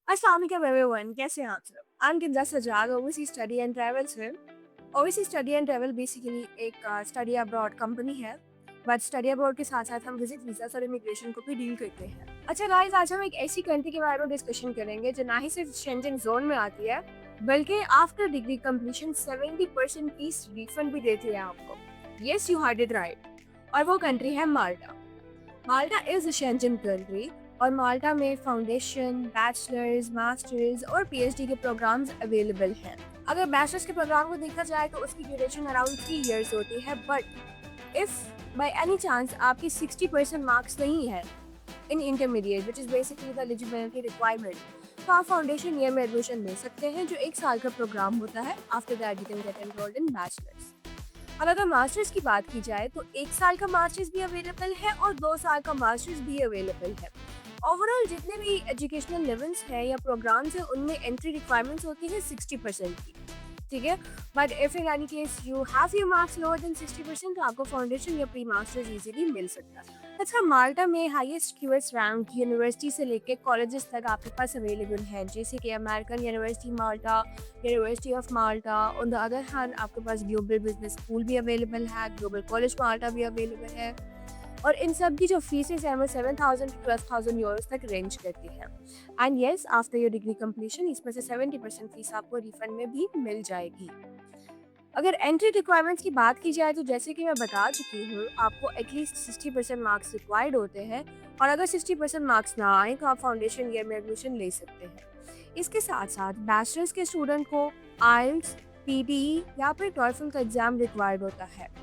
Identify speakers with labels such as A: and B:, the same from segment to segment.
A: अस्सलाम वालेकुम एवरीवन, कैसे हैं आप सब? I am Kinjal Sajjad, overseas study and travel से। Overseas study and travel basically एक स्टडी अब्रॉड कंपनी है, बट स्टडी अब्रॉड के साथ साथ हम विजिट वीज़ा और इमिग्रेशन को भी डील करते हैं। अच्छा गाइस, आज हम एक ऐसी कंट्री के बारे में डिस्कशन करेंगे जो ना ही सिर्फ शेंजन जोन में आती है, बल्कि after degree completion 70% fees refund भी देती है आपको। Yes, you heard it right. और वो कंट्री है माल्टा। माल्टा इज अ शेंजन कंट्री और माल्टा में फाउंडेशन, बैचलर्स, मास्टर्स और पीएचडी के प्रोग्राम्स अवेलेबल हैं। अगर बैचलर्स के प्रोग्राम को देखा जाए तो उसकी ड्यूरेशन अराउंड 3 इयर्स होती है, but if by any chance आपकी 60% मार्क्स नहीं है in intermediate which is basically the eligibility requirement, तो आप फाउंडेशन ईयर में एडमिशन ले सकते हैं जो 1 साल का प्रोग्राम होता है। After that you can get enrolled in bachelors. अब अगर मास्टर्स की बात की जाए तो 1 साल का मास्टर्स भी अवेलेबल है और 2 साल का मास्टर्स भी अवेलेबल है। ओवरऑल जितने भी एजुकेशनल लेवल्स हैं या प्रोग्राम्स हैं उनमें एंट्री रिक्वायरमेंट्स होती है 60% की, ठीक है। But if in any case you have your marks lower than 60% तो आपको फाउंडेशन या प्री मास्टर्स इजीली मिल सकता है। अच्छा, माल्टा में हाईएस्ट क्यूएस रैंक यूनिवर्सिटी से लेकर कॉलेजेस तक आपके पास अवेलेबल हैं, जैसे कि American university Malta, university of Malta. On the other hand आपके पास ग्लोबल बिजनेस स्कूल भी अवेलेबल है, ग्लोबल कॉलेज माल्टा भी अवेलेबल है। और इन सब की जो फीसेस हैं वो 7,000 to 12,000 यूरोस तक रेंज करती है। And yes, after your degree completion इसमें से 70% फीस आपको रिफंड में भी मिल जाएगी। अगर एंट्री रिक्वायरमेंट्स की बात की जाए तो जैसे कि मैं बता चुकी हूँ, आपको एटलीस्ट 60% मार्क्स रिक्वायर्ड होते हैं और अगर 60% मार्क्स ना आए तो आप फाउंडेशन ईयर में एडमिशन ले सकते हैं। इसके साथ साथ बैचलर्स के स्टूडेंट को आइल्स, पीटीई या फिर टॉयफल का एग्जाम रिक्वायर्ड होता है।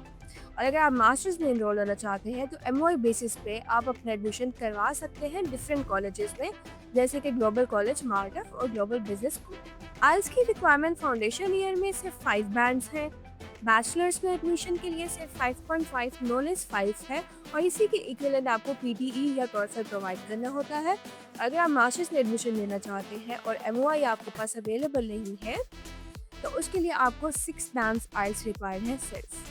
A: और अगर आप मास्टर्स में इनरोल होना चाहते हैं तो एमओआई बेसिस पे आप अपना एडमिशन करवा सकते हैं डिफरेंट कॉलेजेस में, जैसे कि ग्लोबल कॉलेज माल्टा और ग्लोबल बिजनेस स्कूल। आइल्स की रिक्वायरमेंट फाउंडेशन ईयर में सिर्फ 5 बैंड्स हैं। बैचलर्स में एडमिशन के लिए सिर्फ 5.5 नो लेस 5 है और इसी के इक्विवेलेंट आपको पीटीई या टॉयफल प्रोवाइड करना होता है। अगर आप मास्टर्स में एडमिशन लेना चाहते हैं और एमओआई आपके पास अवेलेबल नहीं है तो उसके लिए आपको 6 बैंड्स आइल्स रिक्वायर्ड है सिर्फ।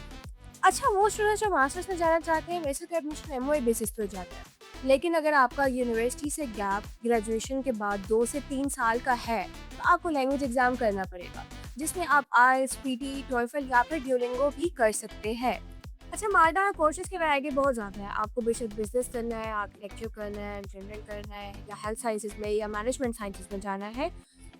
A: अच्छा, वो स्टूडेंट्स जो मास्टर्स में जाना चाहते हैं वैसे तो एडमिशन एमओए बेसिस पे हो जाता है, लेकिन अगर आपका यूनिवर्सिटी से गैप ग्रेजुएशन के बाद 2 से 3 साल का है तो आपको लैंग्वेज एग्जाम करना पड़ेगा, जिसमें आप आइल्स, पीटी, टॉयफल या फिर ड्यूलिंगो भी कर सकते हैं। अच्छा, माल्टा में कोर्सेज की वैरायटी बहुत ज़्यादा है। आपको बेशक बिजनेस करना है, आर्किटेक्चर करना है, इंजीनियरिंग करना है या हेल्थ साइंसेज में या मैनेजमेंट साइंसेज में जाना है,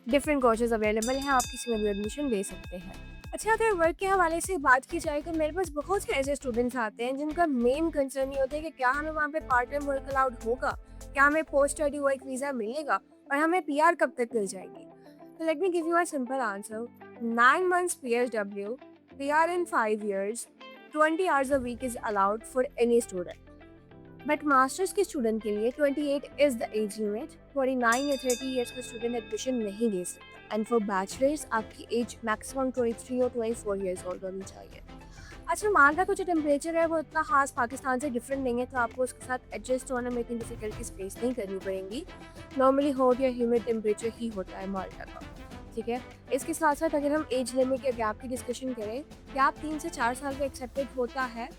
A: डिफरेंट कोर्सेज अवेलेबल हैं, आप किसी में भी एडमिशन ले सकते हैं। अच्छा, अगर वर्क के हवाले से बात की जाए तो मेरे पास बहुत से ऐसे स्टूडेंट्स आते हैं जिनका मेन कंसर्न ये होता है कि क्या हमें वहाँ पे पार्ट टाइम वर्क अलाउड होगा, क्या हमें पोस्ट स्टडी वर्क वीज़ा मिलेगा और हमें पीआर कब तक मिल जाएगी। तो let me give you a simple answer. 9 months PSW, PR in 5 years, 20 hours a week is allowed for any student। But masters के स्टूडेंट के लिए 28 इज द एज लिमिट। 29 या 30 ईयर्स का स्टूडेंट एडमिशन नहीं ले सकता। एंड फॉर बैचलर्स आपकी as maximum 23 और 24 ईयर्स ओल्ड होनी चाहिए। अच्छा, माल्टा का जो टेम्परेचर है वो इतना खास पाकिस्तान से डिफरेंट नहीं है, तो आपको उसके साथ एडजस्ट होने में इतनी डिफिकल्टीज फेस नहीं करनी पड़ेंगी। नॉर्मली हॉट या ह्यूमिड टेम्परेचर ही होता है माल्टा का, ठीक है। इसके साथ साथ अगर हम एज लिमिट या गैप की डिस्कशन करें, गैप 3 से 4 साल का एक्सेप्टेड होता है।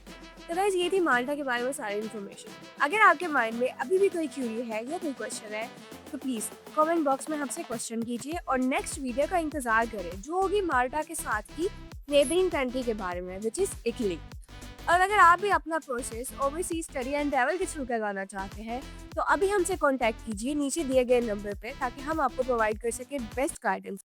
A: तो गाइस, ये थी माल्टा के बारे में सारी इन्फॉर्मेशन। अगर आपके माइंड में अभी भी कोई क्यूरी है या कोई क्वेश्चन है तो प्लीज़ कमेंट बॉक्स में हमसे क्वेश्चन कीजिए और नेक्स्ट वीडियो का इंतजार करें जो होगी माल्टा के साथ ही नेबरिंग कंट्री के बारे में, विच इज़ इटली। और अगर आप भी अपना process overseas study and travel के थ्रू करवाना चाहते हैं तो अभी हमसे कॉन्टैक्ट कीजिए नीचे दिए गए नंबर पे, ताकि हम आपको प्रोवाइड कर सकें बेस्ट गाइडेंस।